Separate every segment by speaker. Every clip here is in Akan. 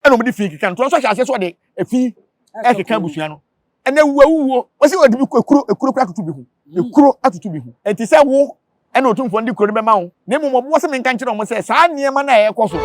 Speaker 1: ana mo di fi kika nto so hye so de efi kika busua no ene wuwo wo se wadi bi ekuro kura tutu bi hu ekuro atutu bi hu enti se wo ene otumfo ndi kuro be ma wo na emu mo bo se me nka nkire mo se saa niema na ye koso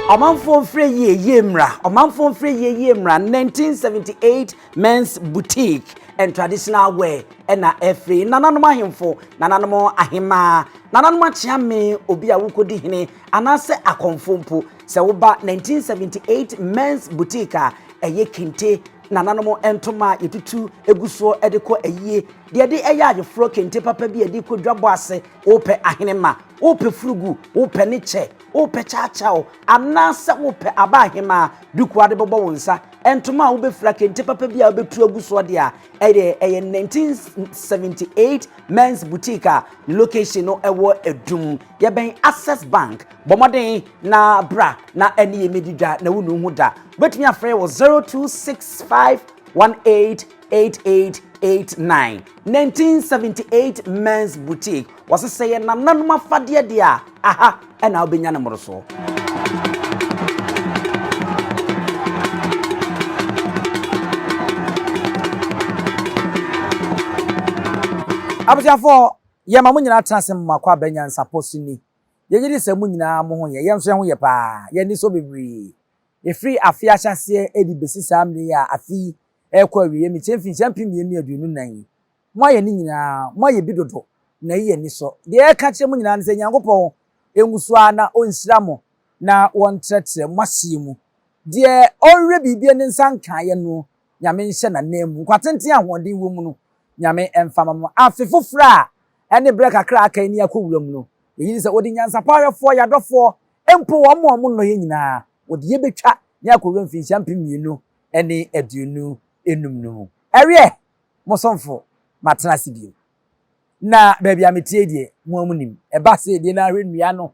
Speaker 2: Omanfo free ye mra. Omanfo free ye mra. 1978 men's boutique and traditional wear. Ena free. Nananom ahemfo. Nananom ahema. Nananom achiame obi a wukodi hene. Anase akonfompo. Se woba 1978 men's boutique a eye kente. Nananom entoma yetutu eguso edeko eye. De eya agefro kente papa bi ediko dwabo ase. Ope ahenema. Ope frugu. Ope niche. Ope chachao anasa ope abahema duku ade bobo wonsa entoma wo be fra kente papa bia wo betu aguso de a eye 1978 men's boutique location no ewo edum ye ben Access Bank bomoden na bra na ene medidwa na wonu hu da betumi afre wo 0265188889 1978 men's boutique was say na nanuma fade de a aha ena obenya na moroso abutiafo ye ma munyina transem makwa benya nsaposu ni ye yiri se munyina mo ho ye nso ho ye pa ye ni so bebri ye free afia hyase edi besi samle ya afi ekwa wiye mi chemfi champi mienu aduonu nan mo ye ni nyina mo ye bidodo na ye ni so de e ka che munyina nse nyankopon engusu na onhyira mo na wontrete mwahye mu de onre bibie ne nsanka ye no nyame nhye na nemu kwatenten ahode wo mu no nyame emfama mo afefofra ene break akra aka ni akowura mu no yi se odi nyansa pawefo yadofo empo wo mo no ye nyina odi ye betwa ni akowura mfi champi mienu ene aduonu enum no ewe mo sonfo matena sibio na baby ametie die mo amunim eba se die na hwenua no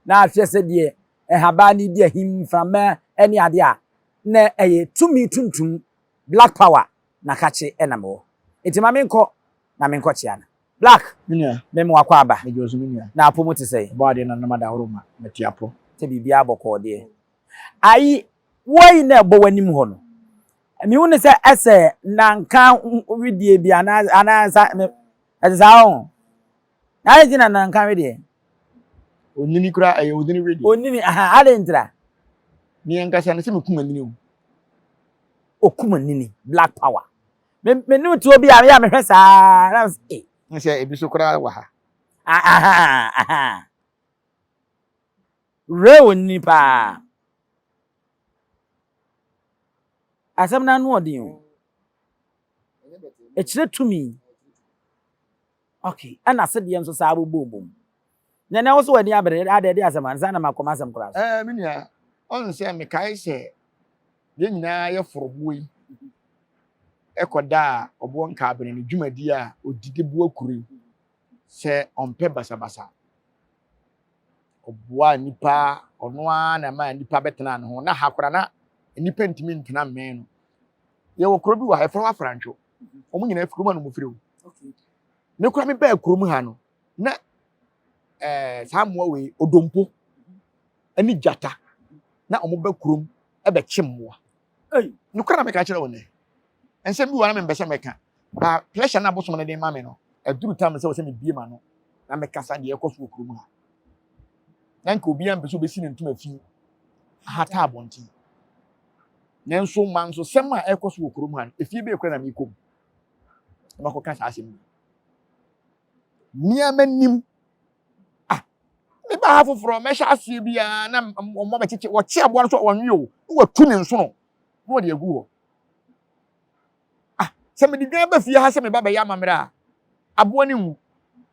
Speaker 2: na ahwe se die ehaba ni die him frama ene ade a na eye tumi tuntum black power na kache enamo etima menko na menko chiana black
Speaker 1: minia
Speaker 2: memo akwa aba
Speaker 1: ejosu minia
Speaker 2: na apo muti sei
Speaker 1: body na namada horoma metiapo
Speaker 2: te bibia boko de ayi woi na ebo wanim ho no mi hu ne se ese nanka widie bia na Ezao. Na jina na nkan we de.
Speaker 1: Onini kura aye odini radio.
Speaker 2: Onini aha adentra.
Speaker 1: Ni enkasa na se mekuma nini o.
Speaker 2: Okuma nini black power. Me nu ti obi a me hwesa na se.
Speaker 1: Nse ebi so kura wa ha.
Speaker 2: Aha. Re onini pa. Asam na nu odin o. Echire tumi. Okay, ana se de nso sa abobom. Nene wo so wani abere ade asema nsa na makoma asem kura.
Speaker 1: Minia, on se me kai se ye nyina ye forobuyi. Ekoda obo nka abene ne dwumadi a odide bu akuri se onpe basabasa. Oboa nipa ono a na ma nipa betena ne ho na hakora na nipa ntimi ntena men no. Ye wo kuro bi wa hefro afrantwo. Omo nyina afuru ma no mo firi o. Okay. Ne kura me ba kurom ha no na saamwa we odompo ani jata na omo ba kurom e be chimmoa ne kura me ka kire woni ensem bi wa na me mbese meka ba pleasure na bosom na de ma me no aduru time se wo se me bie ma no na me kasa de ekoso kurom ha na nka obi am beso be si ne ntuma fi hata abonti nenso manso sem a ekoso kurom ha efie be ekura na me kom ma ko kasa asem Niamanim me ba hafu from me sha asie bia na mo be chiche wo chi abo no so wonwe o wo tu ne nso no wo de agu ho se me digan ba fie ha se me ba ya mamra abo ni wu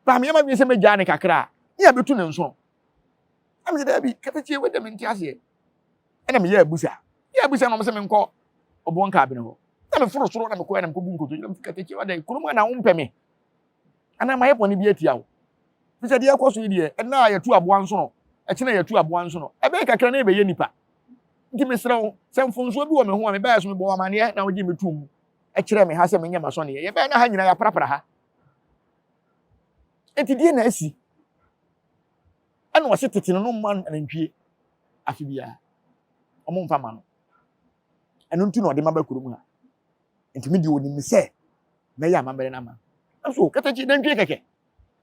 Speaker 1: ba me ma bi se me gya ne kakra ya be tu ne nso am se da bi katachi we de me nti ase ena me ya abusa no mo se me nko obo nka abene ho na me foro soro na me ko na me ko bu nkoto na me katachi wa da kurum na wo mpeme ana ma yeponi bi atia wo fisa de yakoso yi de na yetu aboa nso no e kina yetu aboa nso no e be kakra na e be ye nipa nti mesrew semfonso bi wo me ho a me ba yeso me bo amane na wo gi metum kyerɛ me ha sɛ menyɛ maso ne yɛ bɛyɛ na ha nyina ya prapra ha enti die na asi ana wɔse tete no man anantwie afi bia ɔmo mfa ma no ɛno ntu na ɔde maba kurom ha enti me di onim sɛ mɛyɛ amambere na ma so katachi nantwie kɛkɛ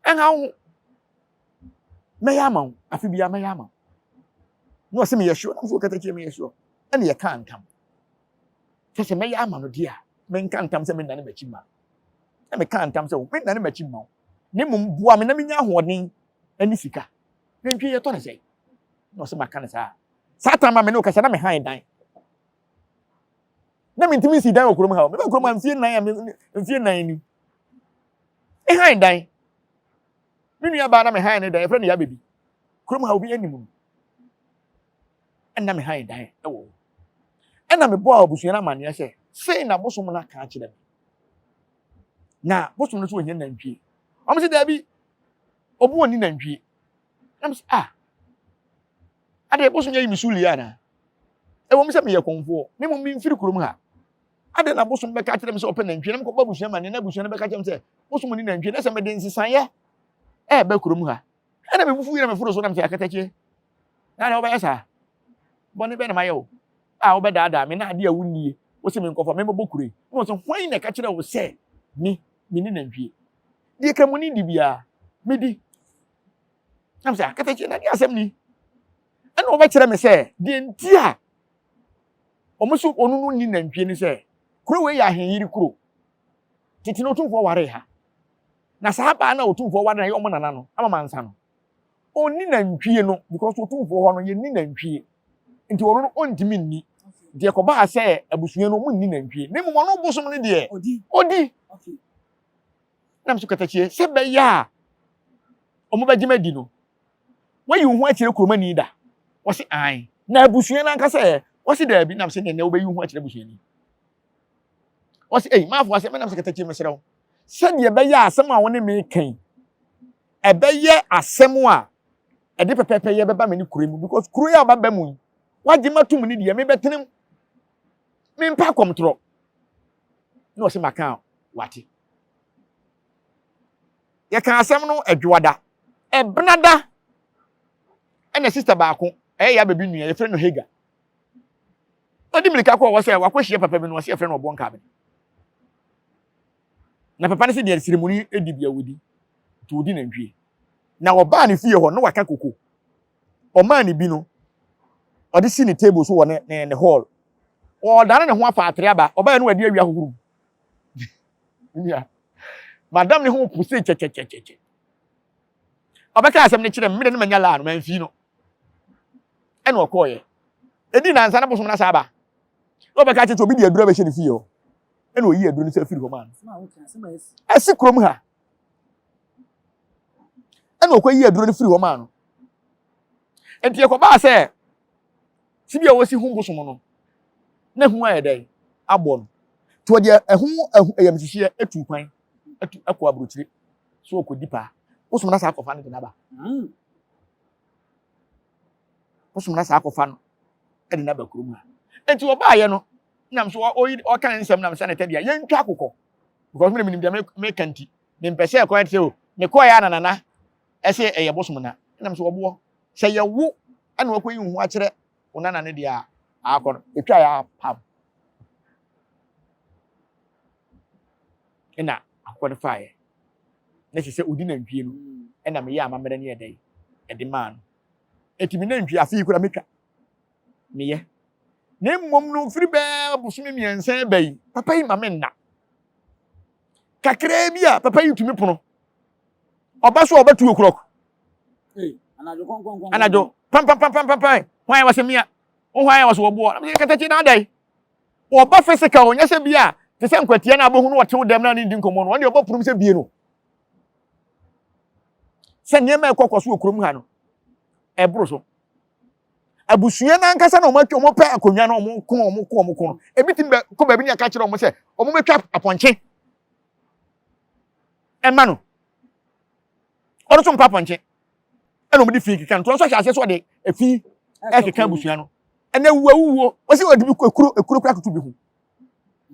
Speaker 1: ɛnha wo mɛyɛ ama wo afi bia mɛyɛ ama no ɔse me yɛ sure na so katachi me yɛ sure ɛna yɛ ka ntam sɛ mɛyɛ ama no dia menka ntam sɛ me nane machi ma na me ka ntam sɛ wo me nane machi ma ne mum bua me na menya ahoɔden ani sika nantwie yɛ tɔ ne sɛ na ɔse maka ne saa tama me ne okasa na me han dan na me ntimi si dan okurom ha me ba kurom amfie nan amfie nan ni e han dan me nua ba na me han ne dan e fra ne ya bebi kurom ha obi animu ɛna me han dan ɛwɔ ɛna me bo a obusua na mane sɛ sei na bosom na ka kyerɛ me na bosom no so onye nantwie ɔmo se da bi obu oni nantwie na me se ade bosom yɛ misuli ana ɛwɔ me sɛ me yɛ konfo ne mo me mfiri kurom ha ade na bosom bɛka kyerɛ me sɛ ɔpɛ nantwie na me kɔ ba busua mane na busua na bɛka kyerɛ me sɛ bosom oni nantwie na sɛ me de nsesan yɛ ba kurom ha ɛna me bufu yɛ na me foro so na me sɛ akatakyie na na ɔbɛyɛ saa bɔne bɛ na mayɛ wo wo bɛdaadaa me na ade a wonnie wo sɛ me nkɔfa me bɛbɔ kure na wo sɛ hwan na ka kyerɛ wo sɛ me ni nantwie deɛ ka mu ni di bia me di na me sɛ akatakyie na de asɛm ni ɛna ɔbɛkyerɛ me sɛ deɛ nti a ɔmo so ɔno no ni nantwie ni sɛ kuro we yɛ ahenyiri kuro tete no tumfo ware ha na saa ba na otumfo ware na yɛ ɔmo nana no ama mansa no onni nantwie no because otumfo hɔ no yɛ ni nantwie nti ɔno no ontimi nni deɛ kɔba sɛ abusua no mu nni nantwie ne mu ɔno bosom no deɛ odi na me so katakyie sɛ bɛyɛ a ɔmo bɛgyema di no wayi wo ho akyerɛ kuromani da wɔse an na abusua no anka sɛ wɔse daabi nam sɛ ne wo bɛyi wo ho akyerɛ abusuani wɔse maafo asɛ menam sɛ katakyie mesrɛ wo sɛdeɛ bɛyɛ asɛm a wo ne me kan ɛbɛyɛ asɛm a ɛde pɛpɛpɛ yɛ bɛba me ne kuro mu because kuro yɛ ɔbaba mu wagye matum ne deɛ mebɛtenem mempa kɔmtorɔ na ɔse maka wate yɛka asɛm no adwoada ɛbenada ɛna sister baako ɛyɛ ya baby nua yɛfrɛ no Hega ɔde mirika kɔ wɔ sɛ wakɔhyia papa bi no ɔse yɛfrɛ no ɔbɔnka bi na papa ne sɛ deɛ ceremony edi bia wodi to odi nantwie na ɔbaa ne fie hɔ no waka koko ɔmaa ne bi no ɔde si ne table so wɔ ne hall ɔdane ne ho afa atre aba ɔbaa no wadi awia hohuru nya madam ne ho puse kyekyekyekye ɔbɛka asɛm ne kyerɛ me de ne manya la no manfi no ɛna ɔkɔɔyɛ edi na ansa na bosom na saa ba ɔbɛka kyekye obi de adura bɛhyɛ ne fie hɔ ɛna oyi adura ne sɛ firi hɔ ma no asi kurom ha ɛna ɔkɔyi adura ne firi hɔ ma no enti yɛkɔbaa sɛ sibia wosi hu bosom no na hu ayɛ dɛn abɔ no to deɛ ɛho ɛyamsihye atu kwan atu akɔ aburokyire so ɔkɔdi pa bosom na saa akɔfa no de naba bosom na saa akɔfa no de naba kurom ha enti ɔbaayɛ no nam so ɔka nsɛm nam sɛ ne tɛdeɛ yɛntwa akokɔ because me nim deɛ meka nti mempɛ sɛ ɛkɔɛ te o mekɔɛ ananana ɛsɛ ɛyɛ bosom na nam so ɔboɔ sɛ yɛwo ɛna wakɔyi ho akyerɛ onana ne dia akɔ etwa ya pam ena akɔ ne fae na sɛ odi nantwie no ɛna me yɛ amamere ne yɛdɛ ɛde maa no etimi nantwie afi kura metwa me yɛ ne mmom no firi bɛ busumi miɛnsa bɛyi papa yi ma me nna kakra bi a papa yi tumi pono ɔba so ɔba 2 o'clock anajo pam hwan was mia hwan was wo na katachi na dai oba physical onya se bia te se nkwatia na abohu no wote dem na ndi nkomo no won de oba purum se bie no se nyema ekokoso okurum ha no ebro so abusua na nkasa na omo pe akonwa na omo ko ebitim ko ba bi ni aka kire omo se omo metwa aponche ema no ɔno so mpa ponche ɛna omo di fi kika nto so hyase so de efi ekeka busua no ɛna wuwo wosi odi bi ekuru kura tutu bi hu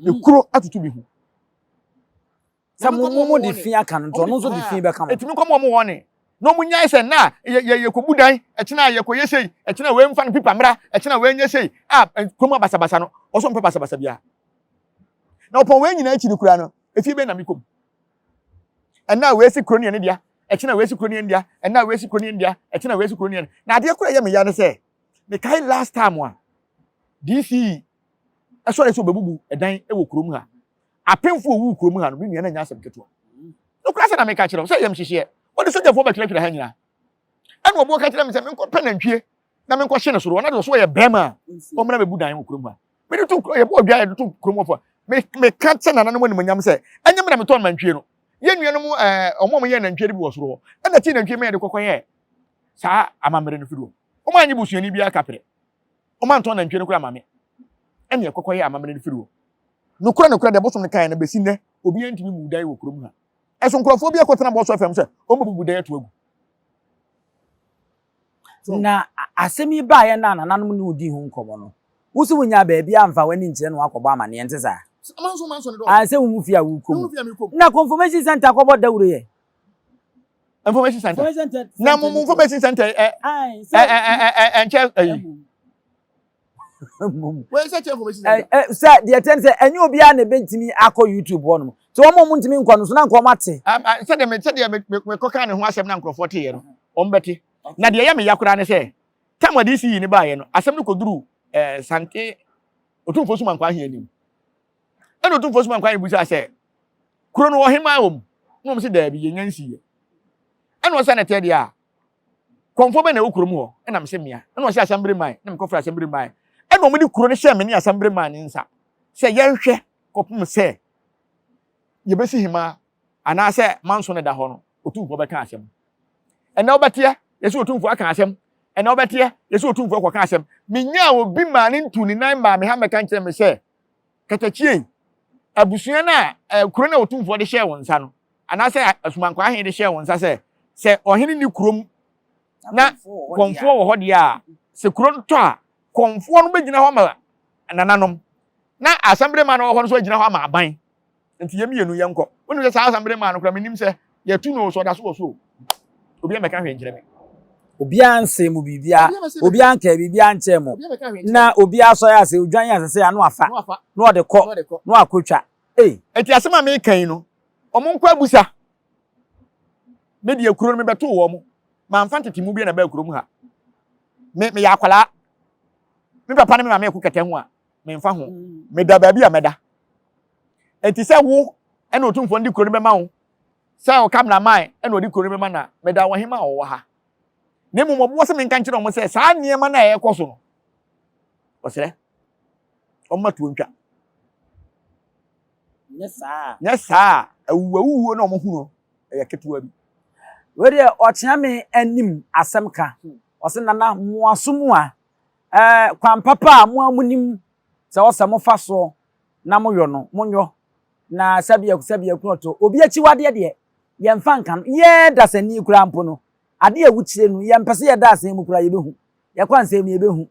Speaker 1: ekuro atutu bi hu
Speaker 2: Sa mo de fi aka no no so de fi be ka mo
Speaker 1: etimi komo mo woni no mu nyai se na ye kobudan ekina ye koyesei ekina we mfa no pipa mra ekina we nyesei komo basabasa no oso mpa basabasa bia na opon we nyina echi ni kura no efi be na mikom ena we si kroni ne dia ekina we si kroni ne dia ena we si kroni ne dia ekina we si kroni ne na ade kura ye me ya ne se me kai last time a DC eso so bebubu edan ewo kurom ha apemfo owu kurom ha no bi na nya asem keto no kura se na me ka kire so yem hihye wodi soja fo ba kire ha nyina ena obo ka kire me se me nko penantwie na me nko hye ne soro na de so ye bema o mra bebu dan wo kurom ha me de tu ye bo dwa ye de tu kurom fo me ka tse na nanom ni manyam se enyem na me ton mantwie no ye nuanom omo ye nantwie bi wo soro ena ti nantwie me ye de kokoye sa amamere no fido o ma anyi busuani bia kapre o ma ton nantwie no kura mame ene kokoye amamere no fido no kura de bosom ne kan na besi ne obi antimi mu dai wo kurom ha eso nkrofo bia kwotena bo so fam se o mo bubu dai to agu
Speaker 2: na asemi ba ye na nanom ne odi hu nkomo no wusi wunya ba bia amfa wani nkire no akọbọ amane ente sa
Speaker 1: manso ne do
Speaker 2: se wu fi awu kom na confirmation center akọbọ dawure ye
Speaker 1: information center na mo information center enche we say information center
Speaker 2: sir the attend say enye obi a na bentimi akọ YouTube wono so wo mo ntimi nkọ no so na nkọ mate
Speaker 1: say de me koka ne ho asem na nkrofo te ye no ombeti na de ye me yakura ne say tam ade si ni ba ye no asem no koduru sante otumfo suma nkwa ahia nim eno otumfo suma nkwa ibusa say kuro no wo hema wom no mo se da bi ye nyansi ye eno se na te de a konfo be na wo kuro mu ho ena me se mia eno se asembere man na me kofra asembere man eno mo di kuro ne hye me ni asembere man ni nsa se ye nhwe kopum se ye besi hima ana se manso ne da ho no otumfo be ka asem ena obetia ye se otumfo aka asem ena obetia ye se otumfo kwa ka asem minya obi ma ne ntu ni nan ma me ha meka nkire me se katachie abusua na kuro na otumfo de hye won nsa no ana se asumankwa ahe de hye won nsa se ohene ni kurom na konfo wo ho de a se kuro nto a konfo no begina ho ma nananom na asambere ma no ho no so agina ho ma aban nti ye mienu ye nko wonu se sa asambere ma no kra menim se ye tu no so da so obi ameka hwe nkire me
Speaker 2: obi anse mu bibia obi anka bibia nche mu na obi aso ya se odwan ya se anu afa no de ko no akotwa
Speaker 1: eti asema me kan no omo nkwa abusa me de akuro no me beto wo mo ma mfa tete mu bi na ba akuro mu ha me ya kwala me papa ne me ma me ekukete ho a me mfa ho me da ba bi a meda eti se wo ena otumfo ndi kuro no be ma wo se o camera man ena odi kuro no be ma na me da wo hema wo ha nemu mo bo se me nka nkire mo se saa niema na ye koso no osere o matu ntwa nyesa awuwo na mo hunu e ketewa bi
Speaker 2: we de ochia me anim asemka ose nana moasomu a kwan papa mo amunim se wo mo fa so na mo yo no monyo na sabia kunoto obi achi wade de ye mfa nkan ye dasani kura mpo no ade a wuchire no ye mpese ye dasani mu kura ye behu ye kwanse me ye behu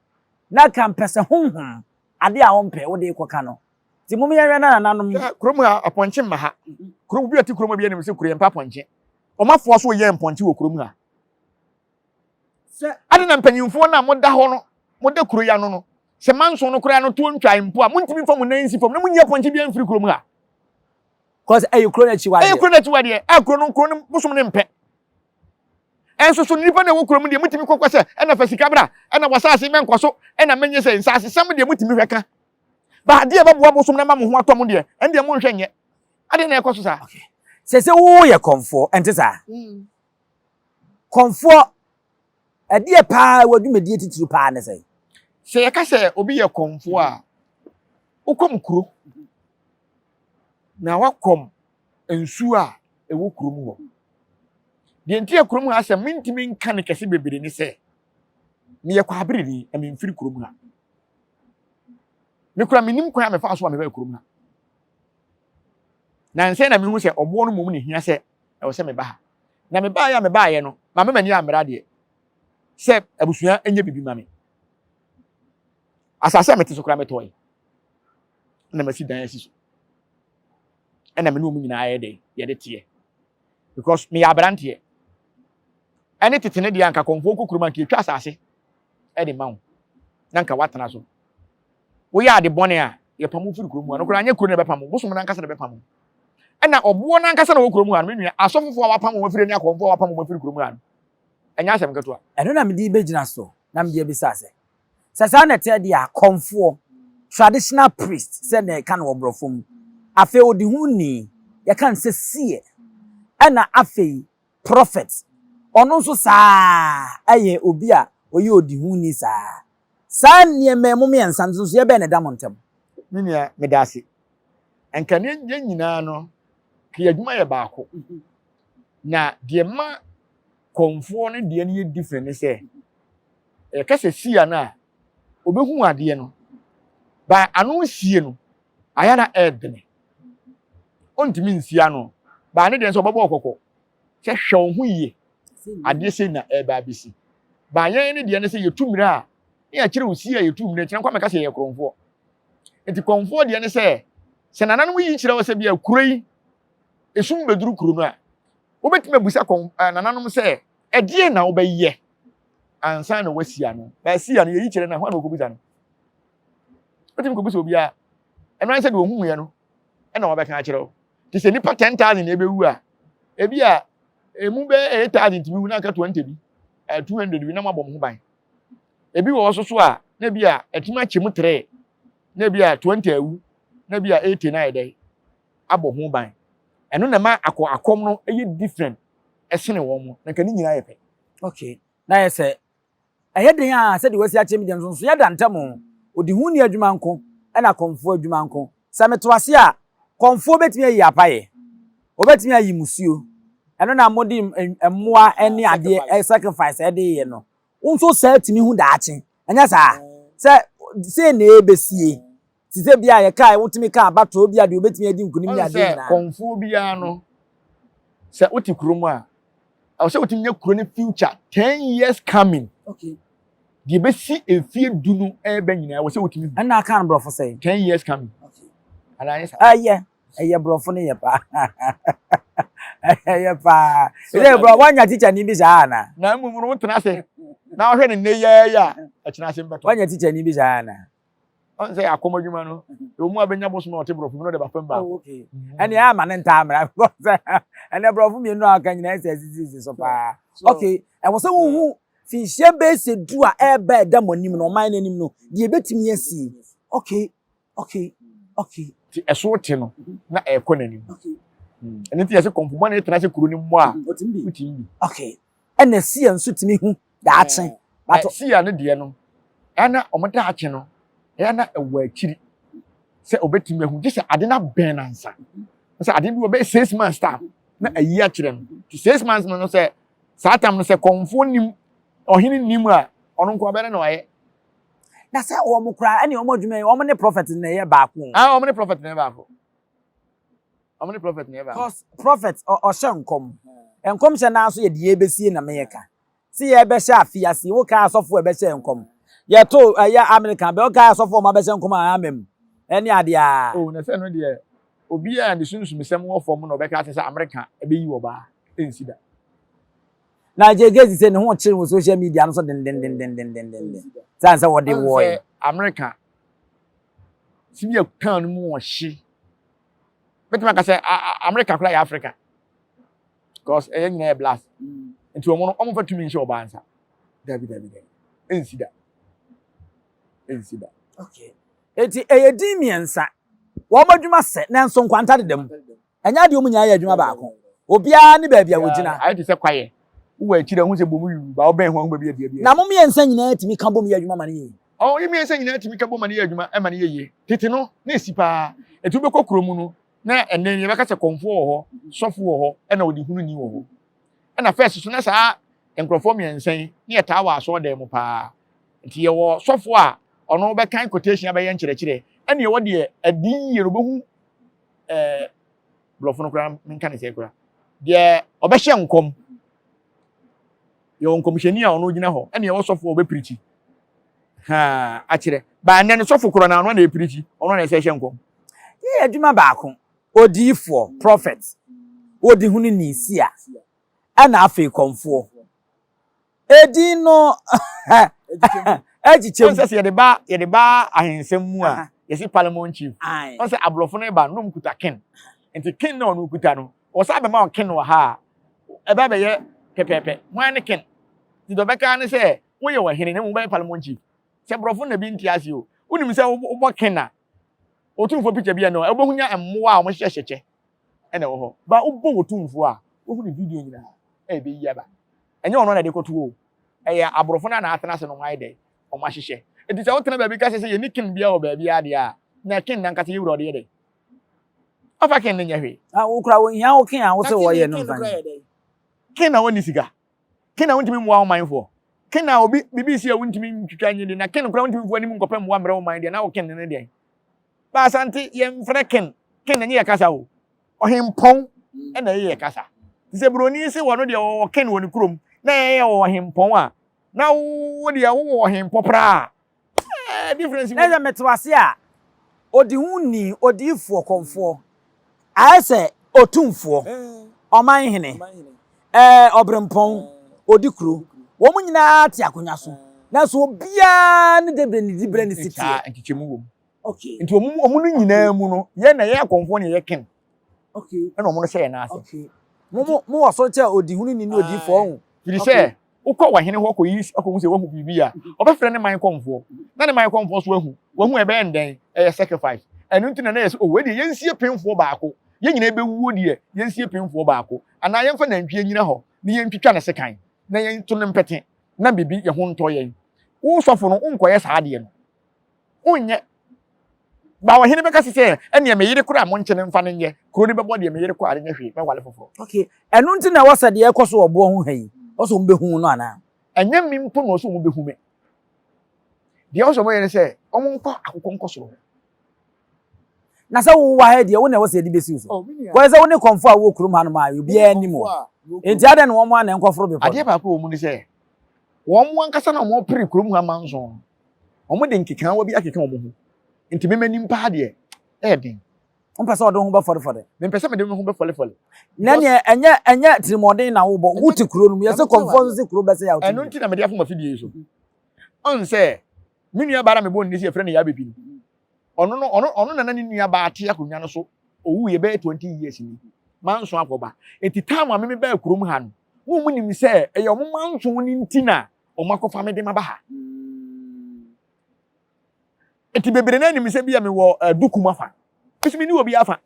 Speaker 2: na kan pese honhom ade a wo mpe wo de ikoka no ti mum ye na nanom
Speaker 1: kurom ha aponche ma ha kurom bi ati kurom bi anim se kuro ye mpa aponche o mafo so ye mponche wo kurom ha se ade na mpanyimfo na mo da ho no mo da kuro ya no se manso no kura no to ntwa impo a montimi fam na nsi fam na munye aponche bi amfiri kurom ha
Speaker 2: cause kuro na chiwade
Speaker 1: kuro na chiwade kuro no bosom ne mpe enso so nipa na wo kurom de mutimi kokose ena fasika bra ena wasase menkoso ena menye se nsase sam de mutimi hweka ba de ba boa bosom na ma mo ho atom de en de mo nhwenye ade na ekoso sa
Speaker 2: se wo ye konfo ente sa konfo ade pa wadumedi titiri pa ne sai
Speaker 1: se ye ka se obi ye konfo a ukom kuro na wakom ensu a ewo kurom ho de ntia kurom ha se mintimi nka ne kese bebere ni se me ye kwa abere ni amemfiri kurom ha me kura minim kwa me fa so me ba kurom ha na nse na me hu se obo no mom ne hia se e wo se me ba ha na me ba ya me ba ye no ma me mani amra de se abusua enye bibi ma me asase me te so kura me toy na masi dan asi so ɛna me no mu nyinaa yɛ de yɛ de tie because me abrante ɛne tetene de anka konfo kokuruma nke twa asase ɛde ma wo na nka watena so wo yɛ ade bɔne a yɛ pamu firi kuromu no kora anya kuro ne bɛpamu bosom na nkasa na bɛpamu ɛna ɔboɔ na nkasa na wo kuromu ano me nua asɔfofo a wapamu wo firi ne akonfo a wapamu wo firi kuromu ano ɛnya asɛm ketewa
Speaker 2: ɛno na mede bɛgyina so na mede abisa sɛ sɛ saa na ɛtɛ de a kɔmfoɔ traditional priest sɛ na ɛka no wɔ borɔfo mu afei odi ho ni yɛka nsɛ sie ɛna afei prophet ɔno nso saa ɛyɛ obi a ɔyɛ odi ho ni saa nneɛma mu mmiɛnsa nso so yɛbɛn ne da mo ntɛm
Speaker 1: me nua meda ase ɛnka ne nyinaa no ka adwuma yɛ baako na deɛ ma kɔmfoɔ no deɛ no yɛ different ne sɛ ɛka sɛ sia no a obehu adeɛ no ba ano sie no aya na ɛdene ontimi nsia no ba ne deɛ nso ɔbɛbɔ ɔkɔkɔ sɛ hwɛ wo ho yie adeɛ sɛ na ɛba abisi ba yɛn ne deɛ ne sɛ yɛtumira a ne yɛkyerɛ wo sie a yɛtumira kyerɛ nkwa mɛka sɛ yɛ kɔmfoɔ enti kɔmfoɔ deɛ ne sɛ nananom yi kyerɛ wo sɛ bia kuro yi esum beduru kuro no a wobɛtumi abusa nananom sɛ ɛdeɛ na wobɛyɛ ansa na wasia no ba sia no yɛyi kyerɛ na ho na okobusa no wotimi kobusa obi a ɛno sɛ de ohun yɛ no ɛna wɔbɛka akyerɛ wo ti sɛ nipa 10,000 na ebewu a ebi a emu bɛ 8,000 timi wu na ka 20 bi 200 bi na mabɔ ho ban ebi wɔ so so a na bi a atimi akyem 3 na bi a 20 awu na bi a 80 na yɛdɛ abɔ ho ban ɛno na ma akɔm no ɛyɛ different ɛsene wɔn mo na ka ni nyina yɛ pɛ
Speaker 2: okay na yɛ sɛ ɛyɛ den a sɛ de wasi akyem dem so yɛ dantam odi hu ni adwuma nko ɛna kɔmfoɔ adwuma nko sɛ metowase a kɔmfoɔ betumi ayi apaye obetumi ayi musuo ɛno na modi mmoa ɛne adeɛ sacrifice ɛde yɛ no nso sɛ timi hu daakye ɛnya saa sɛ na ebesie ti sɛ bia yɛ kai wotumi ka abato bia de obetumi adi nkunim ni adeɛ na
Speaker 1: kɔmfoɔ bia no sɛ woti kurom a sɛ wotumi nya kuro ne future 10 years coming
Speaker 2: okay
Speaker 1: de besi efie dunu ebe nyina wo se wotimi
Speaker 2: ana aka no brofo say
Speaker 1: 10 years coming
Speaker 2: okay
Speaker 1: ana yes
Speaker 2: aye brofo ne ye pa aye pa ile bro wanya teacher ni bi saa na
Speaker 1: mu wo tena se na wo hwe ne ya akina se mbeto
Speaker 2: wanya teacher ni bi saa na
Speaker 1: on say akomadwuma no e mu abenya boso na ote brofo no de ba famba
Speaker 2: okay ene ya ma ne nta amra ene brofo mi no aka nyina sisi so pa okay e wo se wo finhyia base du a ebe da monim no man nanim no de betimi asi okay
Speaker 1: ti eso te no na e kɔ nanim ene ti yɛ se komfo na tena se kuro ni mo a utimbi
Speaker 2: okay ene si enso timi hu da akye
Speaker 1: bato si ya ne de no ɛna ɔmda akye no ɛna ɛwɔ akiri sɛ obetimi hu gye sɛ ade na bɛn nansa sɛ ade bi obɛ 6 months ta na ayi akyerɛ no ti 6 months no sɛ saatam no sɛ komfo nim ohini nim a ono nko abere na waye
Speaker 2: na se wo mo kra ene wo mo dwuma wo mo ne prophet na ye baako
Speaker 1: wo mo ne prophet na ye baako wo mo ne prophet na ye baako
Speaker 2: cause prophet o hye enkom hye na so ye de ebesie na meyeka se ye be hye afiase wo ka asofo e be hye enkom ye to ya american be o ka asofo ma be hye enkom a amem ene ade a
Speaker 1: na se no de obi a de sunsun misem wo fom na obeka se american e be yi wo ba ensida
Speaker 2: na jegezi se ne ho kire wo social media no so den san se wo de wo
Speaker 1: America sibia kan mu wo hye betima ka se America kula ya Africa because e nyina e blast nti wo mo fatumi nhye oba ansa dabi ensida
Speaker 2: okay eti eyedi miensa wo madwuma se na nso nkwanta dedem enya de omunya ya adwuma baako obia ne baabia wogina
Speaker 1: ayi te se kwaye wo akire hu se bomu yu ba oben ho ngba bia
Speaker 2: na mo miensa nyina timi ka bomu ya adwuma ma ne ye
Speaker 1: ye miensa nyina timi ka bomu ma ne ye adwuma e ma ne ye tete no na esipa etu be kokuro mu no na enen ye beka se konfo wo ho sofo wo ho e na odi hunu ni wo ho e na first so na saa enkrofo miensa ni ye taa wa so dem pa nti ye wo sofo a ono be kan quotation abaye nkyerɛkyerɛ e na ye wo de adin ye no behu blofo no kura menka ne se kura de obehye nkom yo nkomhyeni a ono gina ho ene ye wo sofo obe preach ha akyerɛ ba nne no sofo kura na ono na e preach ono na se hye nkom
Speaker 2: Ye adwuma baako. Odiifo prophet. Odi hu ni sia. Ana afi konfo. Edi no
Speaker 1: ejiche onse ye de ba ahensem mu a yesi parliament chief onse ablofo no ba no mkuta ken enti ken na onu kuta no o sa be ma ken wo ha e ba be ye pepepe wan ne ken ti do be ka ne se wo ye wo hene ne mu ba parliament chief se brofo na bi nti ase o unim se wo bo ken na otumfo picture bia no e bo hunya emmo a wo hyehyehye e na wo ho ba wo bo otumfo a wo hu ni video nyina e be yi ba enye ono na de kotu o eya abrofo na atena se no nwai de o ma hyehyɛ enti sɛ wotena baabi ka sɛ ye ni kin bia o baabi ade a na kin na nkata ye wuro de de afa kin ne nyahwe
Speaker 2: wo kura wo hia wo kin a wo se wo ye no mfa
Speaker 1: kin na woni sika kin na wontimi muwa wo manfo kin na obi bibi si a wontimi ntwitwa nyi de na kin kura wontimi fuani mu nkopam muwa mbre wo man de na wo kin ne de ba asante ye mfre kin na nye kasa wo ohempon e na ye kasa sɛ broni se wono de wo kin woni kurom na ye wo ohempon a na wo de wo ohempon pra difference
Speaker 2: na metwase a odi hu ni odiifo konfo ayese otumfo oman hene obrempon odikuro wo mu nyina te akonya so na so bia ne debre ni dibre ni siti
Speaker 1: nkichemu wo okay nti omu no nyina mu no ye na ye konfo ne ye ken
Speaker 2: okay
Speaker 1: na omu no hye na ase
Speaker 2: okay mu wo so che odi hu ni odiifo ho
Speaker 1: firi se ukọ wa hene ho ko yi akohu se wahu bibia obefre ne man konfo na ne man konfo so wahu ebe nden sacrifice enu ntina na yes o we de yensie penfo baako ye nyina ebewuo de yensie penfo baako ana yemfa na ntwie nyina ho ne yentwitwa ne sekan na yentu ne mpete na bibi ye ho nto yen wo sofo no unkoye saade no unye ba wa hene beka se ene me yire kura mo nche ne mfa ne nye kuro ne bebo de me yire kura ne hwe me wale fofo
Speaker 2: okay enu ntina wasade ekoso obo ho hayi oso mbehu no ana
Speaker 1: enye mi mpo no oso mbehu me de oso mo yene se omo nko akoko nko so
Speaker 2: na se wo wa he de wo na wo se de besi so ko se wo ne konfo a wo kurum ha no ma obi animo enti ade no wo mo ana nkoforo be
Speaker 1: ade ba ko wo mu ni se wo mo ankasa na mo piri kurum ha manso omo de nkikan wo bi akeka wo mo ho enti me manim pa de den
Speaker 2: mpesa odo ho ba fore
Speaker 1: me mpesa me de ho ba fole
Speaker 2: na ne enye trimodin na wo bo wuti kuro no ye se konfo se kuro be se ya wuti
Speaker 1: enu nti na me de afo ma fidie so on se me nua bara me bo ni se frɛ ne ya bebi ono na ne nua ba ate akonwa no so owu ye be 20 years ni manso akoba enti time a me ba kurom ha no wo mu nim se eye o manso ni ntina o makofa me de maba ha enti bebere na nim se bia me wo dukuma fa Kisimi ni obi afa.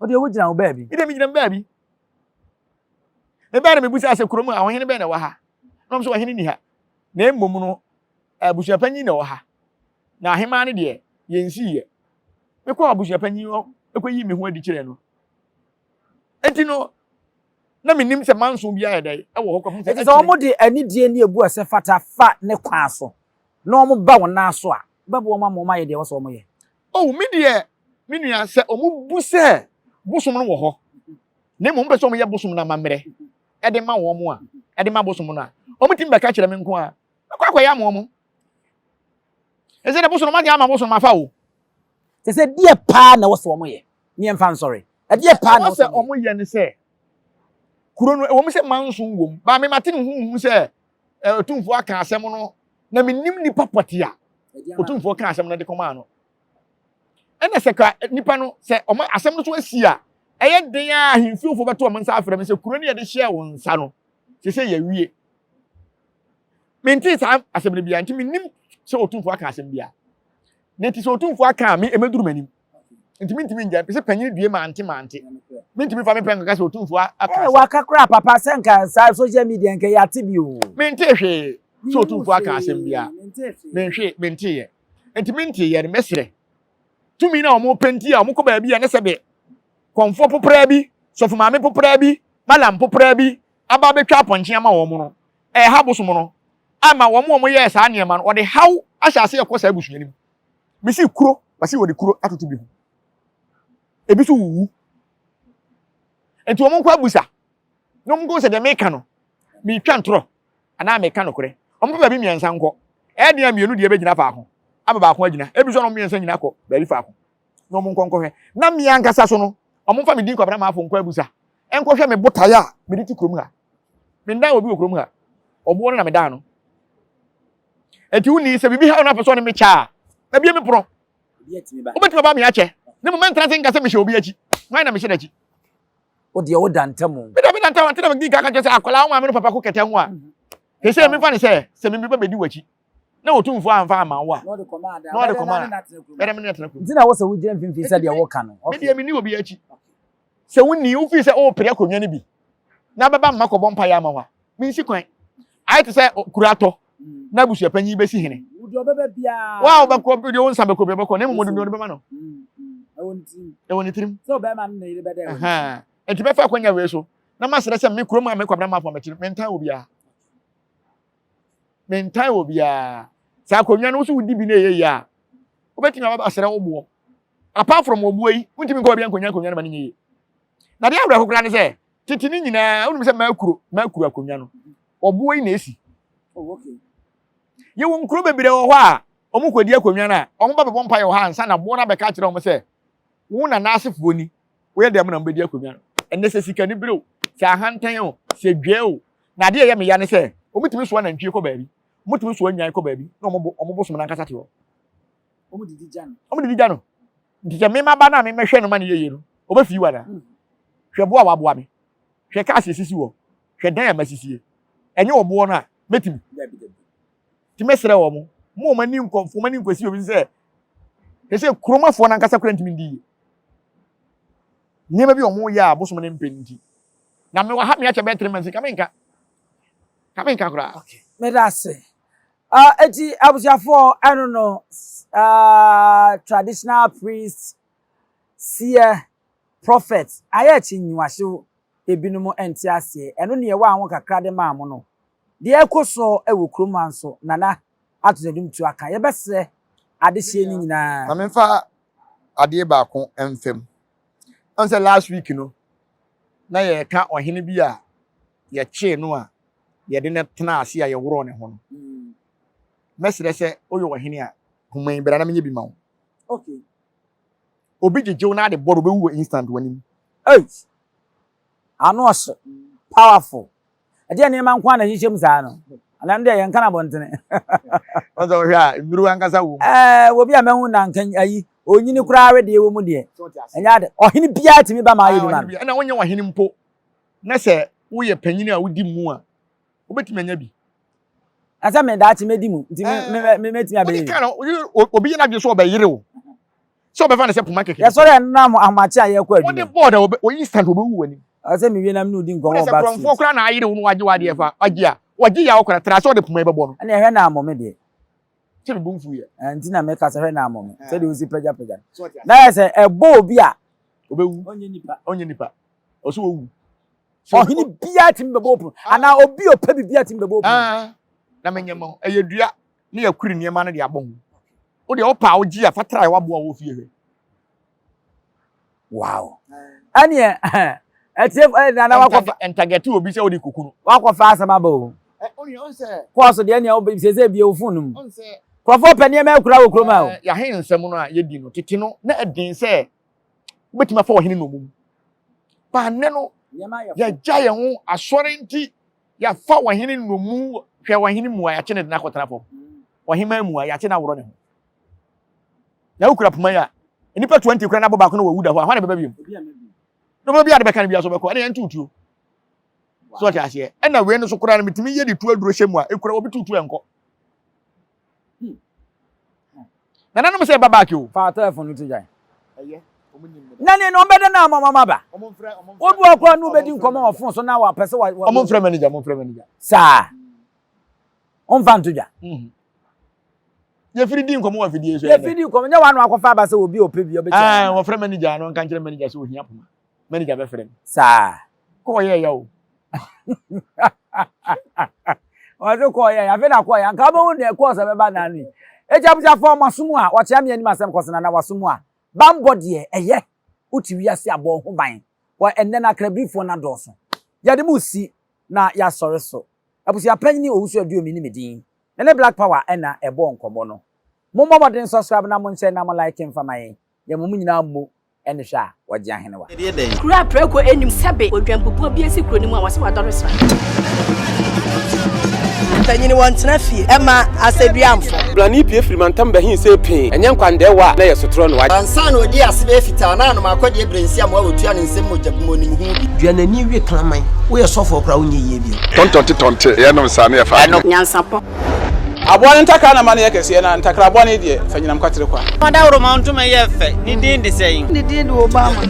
Speaker 2: O de wo gina wo baabi.
Speaker 1: Ide mi gina baabi. Me ba na me busa ase kurom a wohene be na wa ha. Na mo so wohene ni ha. Na emmom no abusuapanyi na wa ha. Na ahema ne de yensi ye. Me kwa abusuapanyi o ekoyi me ho adi kire no. Enti no na me nim se manso bia ye dai e wo ho kwafo se.
Speaker 2: Enti so mo de anidie ni ebu ase fata fa ne kwa so. Na mo ba wona so a. Ba bo mo ma ye de wo so mo ye.
Speaker 1: Oh me de me nua se omu bu se bosom no wo ho na mo mpese omu ye bosom na mamre e de ma wo mu a e de ma bosom no a omu tim be ka kire me nko a akwa ya mo mu e se de bosom ma de ama bosom ma fa wo
Speaker 2: se se die pa na wo so omu ye me em fan sorry e die pa na wo
Speaker 1: se omu ye ne se kuro no omu se manso wo ba me mate ne hu se otumfo aka asem no na me nim ni papati a otumfo aka asem no de koma no ene se ka nipa no se o ma asem no so asi a eye den a himfiofo beto o nsa afre me se kuro ne ye de hye wo nsa no se ye wie menti sa asem ne bia nti nim se otumfo aka asem bia nenti se otumfo aka me emeduru manim nti minti nja se panyin due ma ante minti mi fa me penga se otumfo aka
Speaker 2: wa kakra papa senka sa social media nke ya ti bi o
Speaker 1: menti hwe se otumfo aka asem bia menti ye nti minti ye mesre tumi na omo penti a omo ko ba bia ne sebe konfo popra bi sofu maame popra bi malam popra bi aba betwa aponche ama wo mo no ha bosom no ama wo mo ye sa ne ma no o de haw ahyase ye ko sa busuanim bisi kuro basi wo de kuro atoto bi hu ebi so wu enti wo mo kwa busa no mo go se de meka no mi twa ntro ana meka no kore omo ba bi miensa nko e de amienu de be gina fa ho aba ba ko agina ebi so no miensa nyina ko ba bi fa ko no mo nkonko hwe na me ankasa so no omo fa me din kwabra ma afo nkwa abusa enko hwe me botaye a me di ti krom ha me ndan obi okrom ha obo no na me dan no enti uni se bibi ha na person no me cha na bia me pro obetima ba me ache ne moment na tin ka se me hye obi achi why na me hye dachi
Speaker 2: o de o dantamu
Speaker 1: me da dantamu antina me di ka ka se akola wo ma me papa ko kete ho a he se me fa ne se me bi ba bedi wachi na otumfo amfa ama wo a
Speaker 2: no de command
Speaker 1: bere me na tena
Speaker 2: ntina wo se wo gire mfimfi se de wo ka no
Speaker 1: me de me ni obi achi se woni wo fi se o pere akonwa ne bi na baba mma ko bompa ya ama wa me nsi kwan ai te se kurato na busu panyi besi hene
Speaker 2: udi obebe bia
Speaker 1: wow ba ko bi o nsa be ko be ko na mo de be ma no ewoni tirim
Speaker 2: so be ma na ire be de
Speaker 1: aha enti be fa kwanya we so na masere se me kurom a me kwabra ma fa me mentan obi a sa akonwa no so wudi bi na ye ya obetimi aba asere obo apart from obo yi untimi ko obi akonwa na ma nye na de awra kokra ne se titini nyina unum se ma kuro akonwa no obo yi na esi
Speaker 2: okay
Speaker 1: ye wo nkuro bebere wo ho a omo kwadi akonwa na omo ba bebo mpa ye ho ansa na bo na be ka kire omo se wo na na asefo ni wo ye dem na mbedi akonwa no enne se sika ni biro se ahantan o se dwe o na de ye me ya ne se omo timi so na ntwie ko baabi omo timi so nyan ko baabi na omo bo so na nkasa te ho
Speaker 2: omo didi jano
Speaker 1: ndije me ma ba na me hwe no ma ne yeye no oba fi wada hwe bo a wabo me hwe ka asisi wo hwe dan ya masisi enye obo no a metimi ti mesere wo mo mani nkonfo mani nkwasi obi se ese kromafo na nkasa kura ntimi ndiye nyema bi omo ya abosom ne mpenti na me wa ha me acha be 3 months kamenka kura
Speaker 2: okay me da se eti abusiafo I don't know traditional priests seer prophets ayachi nyiwahye ebinumu enti ase eno ne ye wa anwo kakra de ma mo no de ekoso ewo kroma nso nana atodum tu aka ye bese ade hye ni nyina
Speaker 1: na memfa ade ba ko emfem onse last week no na ye ka ohene bi a ye che no a ye de ne tena ase a ye woro ne ho no mesere se oyo ohene a human bra na menye bi ma wo
Speaker 2: okay
Speaker 1: obi jejew na ade bodo be wu instant wanim
Speaker 2: anos powerful ade ne man kwa na hihye msa no ana nde ye nka na bontene
Speaker 1: ozo hwe a nduru ankasa wo
Speaker 2: wo bi a mehu na nkan ayi onyini kura awe de wo mu de enya ade ohini bia timi ba ma ayi ma
Speaker 1: na wonye ohini mpo na se wo ye panyini a wodi mu a obetimi anya bi
Speaker 2: asa me da medi mu nti me metimi abeyi
Speaker 1: obi na bi so obeyire wo so be fa na se puma keke
Speaker 2: ya sore na amachi aye kwa
Speaker 1: wo de board o instant obewu wani
Speaker 2: asa me wie na mnu di nkomo ba
Speaker 1: se from kura na ayire wo no wage wade fa agi a wagi ya okra tra so de puma bebo no
Speaker 2: na ehwe na amome de
Speaker 1: se be bumfu ye
Speaker 2: nti na me ka se hwe na amome se de osi peja na ya se ebo obi a
Speaker 1: obewu onye nipa oso owu
Speaker 2: ohini bia timi bebo opu ana obi opa bibia timi bebo opu
Speaker 1: na menyemo eyedua ne yakuri niema no de abon wo de opa ogi a fatrai wabo a wo fie hwe
Speaker 2: wow anie etief na wakofa
Speaker 1: entageti obi se wo de kokunu
Speaker 2: wakofa asama ba o
Speaker 1: oni on se
Speaker 2: kwaso de anie obi se bia ofunum
Speaker 1: on se
Speaker 2: kwafo panie ma kura wo kroma o
Speaker 1: ya hen nsem no a yedi no tete no na edin se betima fa ohene no mum ba ne no ya jaye ho asɔrenti ya fa ohene no mu hwe ohene mu a ya kye ne na kotana fo ohema mu a ya kye na woro ne ho na ukura puma ya enipa 20 kura na bo ba ko no wawuda ho a hwane beba biem no mo bia de beka ne bia so beko ene ntutuo so ta ase e na we no so kura na mitimi ye de tu aduro hyemu a ekura obi tutu enko na nanom se baba ki o
Speaker 2: fa telephone no to jai
Speaker 1: eye
Speaker 2: nani no bede na mama ba odu akwa no bedi nkomo ofun so na wa pese wa
Speaker 1: omfra manager
Speaker 2: sa on fan to ja
Speaker 1: ye firi di nkomo wa fidie so
Speaker 2: ye firi nkomo nya wa no akwa ba se obi ope bi obe
Speaker 1: wo fra manager no kan kire manager so ohia poma manager be frem
Speaker 2: sa
Speaker 1: ko ye ya o
Speaker 2: wazo ko ye ya fe na ko ya nka ba hu ne ko so be ba na ni ejabuja fo masumu a wo chia me ani masem kwosena na wasumu a bambo de eye uti wiase abo ho ban wa enne na krabrifo na doso ya de musi na ya sore so abusi apanyini owusu aduomi ni medin ene black power ena ebo nkomo no mommo modern subscribe na mo nche na mo like mfa mayen ye mo nyina mo ene hwa a wogye ahenewa
Speaker 3: kura preko enim sebe odwampopo bi esi kuro ni mu a wase wadore sra
Speaker 4: tanyini wantena fie ema aseduamfo
Speaker 5: blani pie frimantam bahin se pin enye nkwande wa na yesotro no wa
Speaker 4: ansa na odi asebe fita na no makode ebrensi am wa otua ne nsem mojabumo nim hu bi duanani wie klaman wo ye sofo okra wo nye yie bi
Speaker 6: tontonte ye no sa na ye fa
Speaker 3: nyansapo
Speaker 5: aboa ntaka na mane yekese na ntakra aboa ne de fanyinam kwatere kwa
Speaker 7: Mada woro ma ntuma ye fe ni din de sei
Speaker 4: ni din de Obama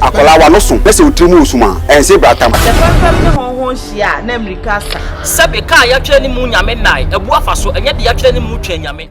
Speaker 6: akola wa no so pese utrimu usuma ense bratam
Speaker 4: tefam ne honhon hia na America sa
Speaker 7: Sabe ka ya twa ni mu nyame nai ebu afa so enye de ya twa ni mu twa nyame